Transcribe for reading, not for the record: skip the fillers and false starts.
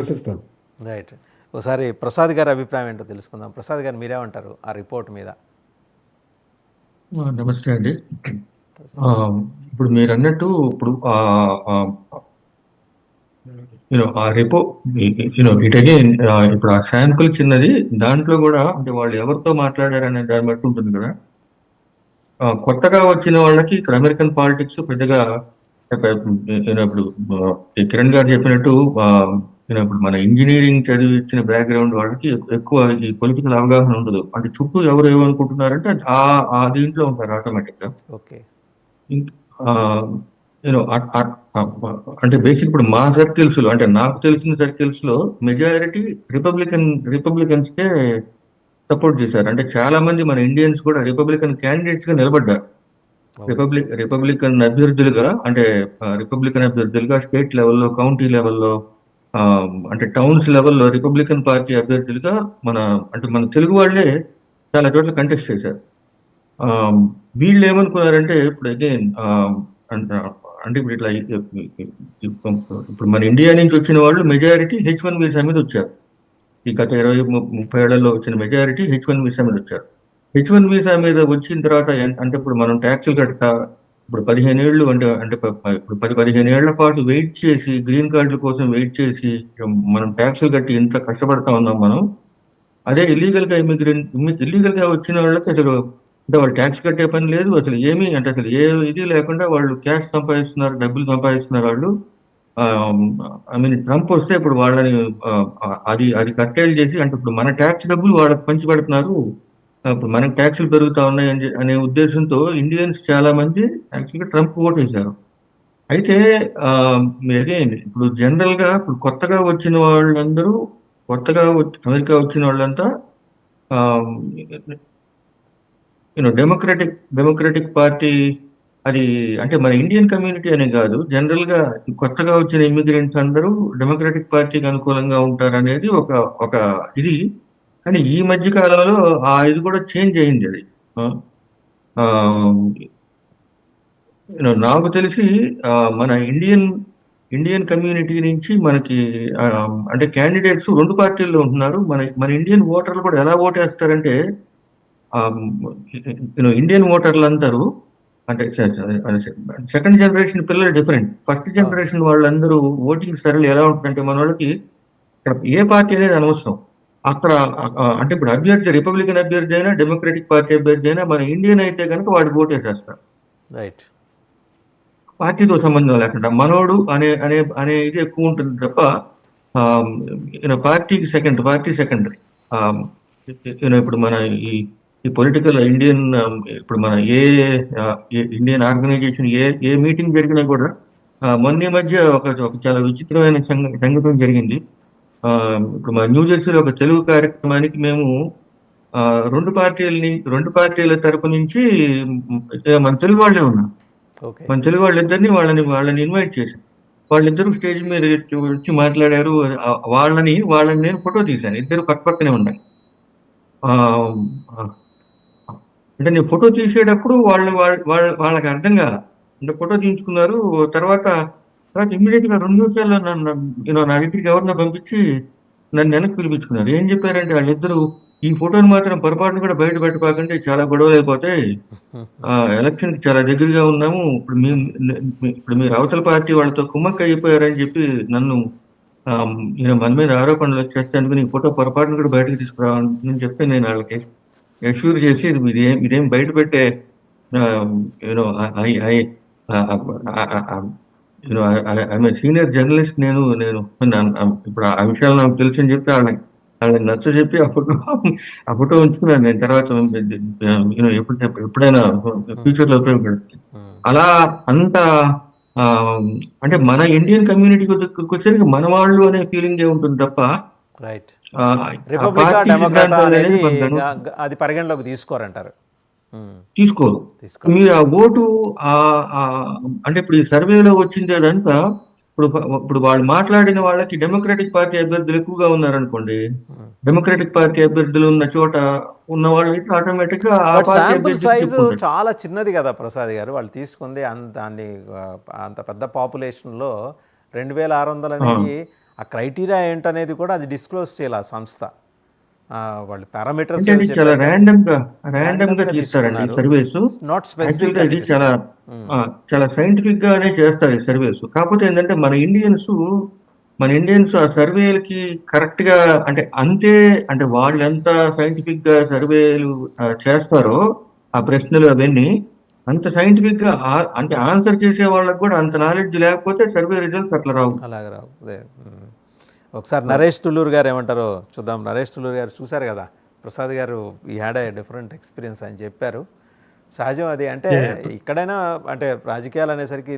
ఆశిస్తాను. Right. ఒకసారి ప్రసాద్ గారి అభిప్రాయం ఏంటో తెలుసుకుందాం. ప్రసాద్ గారు మీరేమంటారు ఆ రిపోర్ట్ మీద? నమస్తే అండి. ఇప్పుడు మీరన్నట్టు ఇప్పుడు ఆ రిపో ఇట్ అగైన్ ఇప్పుడు ఆ శాంపుల్ చిన్నది. దాంట్లో కూడా అంటే వాళ్ళు ఎవరితో మాట్లాడారనే దాన్ని బట్టి ఉంటుంది కదా. కొత్తగా వచ్చిన వాళ్ళకి ఇక్కడ అమెరికన్ పాలిటిక్స్ పెద్దగా ఇప్పుడు ఈ కిరణ్ గారు చెప్పినట్టు ఇప్పుడు మన ఇంజనీరింగ్ చదివి ఇచ్చిన బ్యాక్గ్రౌండ్ వాళ్ళకి ఎక్కువ ఈ పొలిటికల్ అవగాహన ఉండదు. అంటే చుట్టూ ఎవరు ఏమనుకుంటున్నారంటే ఆ దీంట్లో ఉంటారు ఆటోమేటిక్ గా. ఓకే. యూనో అంటే బేసిక్ ఇప్పుడు మా సర్కిల్స్ లో అంటే నాకు తెలిసిన సర్కిల్స్ లో మెజారిటీ రిపబ్లికన్స్ కే సపోర్ట్ చేశారు. అంటే చాలా మంది మన ఇండియన్స్ కూడా రిపబ్లికన్ క్యాండిడేట్స్ గా నిలబడ్డారు. రిపబ్లికన్ అభ్యర్థులుగా అంటే రిపబ్లికన్ అభ్యర్థులుగా స్టేట్ లెవెల్లో, కౌంటీ లెవెల్లో, అంటే టౌన్స్ లెవెల్లో రిపబ్లికన్ పార్టీ అభ్యర్థులుగా మన తెలుగు వాళ్ళే చాలా చోట్ల కంటెస్ట్ చేశారు. వీళ్ళు ఏమనుకున్నారంటే ఇప్పుడు అగైన్ అంటే ఇప్పుడు ఇట్లా ఇప్పుడు మన ఇండియా నుంచి వచ్చిన వాళ్ళు మెజారిటీ H1 వీసా మీద వచ్చారు. ఈ గత 20-30 ఏళ్లలో వచ్చిన మెజారిటీ H1 వీసా మీద వచ్చారు. H1 వీసా మీద వచ్చిన తర్వాత అంటే ఇప్పుడు మనం ట్యాక్సులు కడతా ఇప్పుడు 15 ఏళ్ళు ఇప్పుడు 10-15 ఏళ్ల పాటు వెయిట్ చేసి గ్రీన్ కార్డుల కోసం వెయిట్ చేసి మనం ట్యాక్సులు కట్టి ఎంత కష్టపడతా ఉన్నాం మనం. అదే ఇల్లీగల్ గా వచ్చిన వాళ్ళకి అసలు అంటే వాళ్ళు ట్యాక్స్ కట్టే పని లేదు, అసలు ఏమీ అంటే అసలు ఏ ఇది లేకుండా వాళ్ళు క్యాష్ సంపాదిస్తున్నారు, డబ్బులు సంపాదిస్తున్నారు వాళ్ళు. ట్రంప్ వస్తే ఇప్పుడు వాళ్ళని అది కట్టేలు చేసి అంటే ఇప్పుడు మన ట్యాక్స్ డబ్బులు వాళ్ళకి పంచి పెడుతున్నారు. ఇప్పుడు మనకి ట్యాక్సులు పెరుగుతా ఉన్నాయి అనే ఉద్దేశంతో ఇండియన్స్ చాలా మంది యాక్చువల్గా ట్రంప్ ఓటేశారు. అయితే అగైన్ ఇప్పుడు జనరల్ గా ఇప్పుడు కొత్తగా వచ్చిన వాళ్ళందరూ అమెరికా వచ్చిన వాళ్ళంతా డెమోక్రటిక్ పార్టీ అది అంటే మన ఇండియన్ కమ్యూనిటీ అనే కాదు, జనరల్ గా కొత్తగా వచ్చిన ఇమిగ్రెంట్స్ అందరూ డెమోక్రటిక్ పార్టీకి అనుకూలంగా ఉంటారనేది ఒక ఇది. కానీ ఈ మధ్య కాలంలో ఇది కూడా చేంజ్ అయింది. అది నాకు తెలిసి మన ఇండియన్ కమ్యూనిటీ నుంచి మనకి అంటే క్యాండిడేట్స్ 2 పార్టీల్లో ఉంటున్నారు. మన ఇండియన్ ఓటర్లు కూడా ఎలా ఓటేస్తారంటే ఇండియన్ ఓటర్లు అందరూ అంటే సెకండ్ జనరేషన్ పిల్లలు డిఫరెంట్. ఫస్ట్ జనరేషన్ వాళ్ళందరూ ఓటింగ్ సరళి ఎలా ఉంటుందంటే మన వాళ్ళకి ఇక్కడ ఏ పార్టీ అనేది అనవసరం. అక్కడ అంటే ఇప్పుడు అభ్యర్థి రిపబ్లికన్ అభ్యర్థి అయినా డెమోక్రటిక్ పార్టీ అభ్యర్థి అయినా మన ఇండియన్ అయితే కనుక వాడికి ఓటేసేస్తారు. రైట్. పార్టీతో సంబంధం లేకుండా మనోడు అనే ఇది ఎక్కువ ఉంటుంది తప్ప పార్టీ సెకండరీ. ఇప్పుడు మన ఈ పొలిటికల్ ఇండియన్ ఇప్పుడు మన ఏ ఇండియన్ ఆర్గనైజేషన్ ఏ మీటింగ్ జరిగినా కూడా మొన్న మధ్య ఒక చాలా విచిత్రమైన సంఘటన జరిగింది. ఇప్పుడు మన న్యూజెర్సీలో ఒక తెలుగు కార్యక్రమానికి మేము 2 పార్టీల తరపు నుంచి మన తెలుగు వాళ్ళే ఉన్నాం. మన తెలుగు వాళ్ళిద్దరిని వాళ్ళని ఇన్వైట్ చేశాం. వాళ్ళిద్దరూ స్టేజ్ మీద వచ్చి మాట్లాడారు. వాళ్ళని నేను ఫోటో తీశాను. ఇద్దరు పక్కనే ఉన్నాయి. అంటే నేను ఫోటో తీసేటప్పుడు వాళ్ళకి అర్థం కాల. అంటే ఫోటో తీయించుకున్నారు. తర్వాత ఇమ్మీడియట్ గా 2 నిమిషాల్లో నా దగ్గరికి ఎవరినో పంపించి నన్ను వెనక్కి పిలిపించుకున్నారు. ఏం చెప్పారంటే వాళ్ళిద్దరూ ఈ ఫోటోని మాత్రం పొరపాటును కూడా బయట పెట్టకండి, చాలా గొడవలు అయిపోతాయి. ఎలక్షన్ కి చాలా దగ్గరగా ఉన్నాము. ఇప్పుడు మీరు అవతల పార్టీ వాళ్ళతో కుమ్మక్క అయిపోయారని చెప్పి నన్ను మన మీద ఆరోపణలు వచ్చేస్తే అందుకు ఈ ఫోటో పొరపాటును కూడా బయటకు తీసుకురావాలని చెప్పి నేను వాళ్ళకి ఎష్యూర్ చేసి ఇదేం బయట పెట్టే సీనియర్ జర్నలిస్ట్ నేను ఇప్పుడు ఆ విషయాలు నాకు తెలుసు అని చెప్పి వాళ్ళకి నచ్చ చెప్పి ఆ ఫోటో ఉంచుకున్నాను నేను. తర్వాత ఎప్పుడైనా ఫ్యూచర్ లో ఉపయోగపడుతుంది. అలా అంత అంటే మన ఇండియన్ కమ్యూనిటీకి వచ్చేసరికి మన వాళ్ళు అనే ఫీలింగ్ ఉంటుంది తప్ప అది పరిగణలోకి తీసుకోరంటారు. తీసుకోరు. మీరు ఆ ఓటు అంటే ఇప్పుడు ఈ సర్వేలో వచ్చింది అదంతా ఇప్పుడు వాళ్ళు మాట్లాడిన వాళ్ళకి డెమోక్రటిక్ పార్టీ అభ్యర్థులు ఎక్కువగా ఉన్నారనుకోండి, డెమోక్రటిక్ పార్టీ అభ్యర్థులు ఉన్న చోట ఉన్న వాళ్ళు ఆటోమేటిక్ గా సైజు చాలా చిన్నది కదా ప్రసాద్ గారు. వాళ్ళు తీసుకుంది అంత పెద్ద పాపులేషన్ లో 2600 అనేది ఆ క్రైటీరియా ఏంటనేది కూడా అది డిస్క్లోజ్ చేయాలి ఆ సంస్థ. వాళ్ళు పారామీటర్స్ అంటే అది చాలా ర్యాండమ్ గా తీస్తారండి ఈ తీసుకున్నారు, సర్వేస్. నాట్ యాక్చువల్ స్పెసిఫిక్ గా అని ఇది తీస్తారు. చాలా సైంటిఫిక్ గానే చేస్తారు ఈ సర్వేస్. కాకపోతే ఏంటంటే మన ఇండియన్స్ ఆ సర్వేలకి కరెక్ట్ గా అంటే అంతే, అంటే వాళ్ళు ఎంత సైంటిఫిక్ గా సర్వేలు చేస్తారో ఆ ప్రశ్నలు అవన్నీ అంత సైంటిఫిక్ గా అంటే ఆన్సర్ చేసే వాళ్ళకి కూడా అంత నాలెడ్జ్ లేకపోతే సర్వే రిజల్ట్స్ అట్లా రావు. అలాగే రావు. అదే. ఒకసారి నరేష్ టుల్లూరు గారు ఏమంటారో చూద్దాం. నరేష్ టుల్లూరు గారు చూశారు కదా ప్రసాద్ గారు, ఈ హ్యాడ్ ఏ డిఫరెంట్ ఎక్స్పీరియన్స్ అని చెప్పారు. సహజం అది. అంటే ఇక్కడైనా అంటే రాజకీయాలు అనేసరికి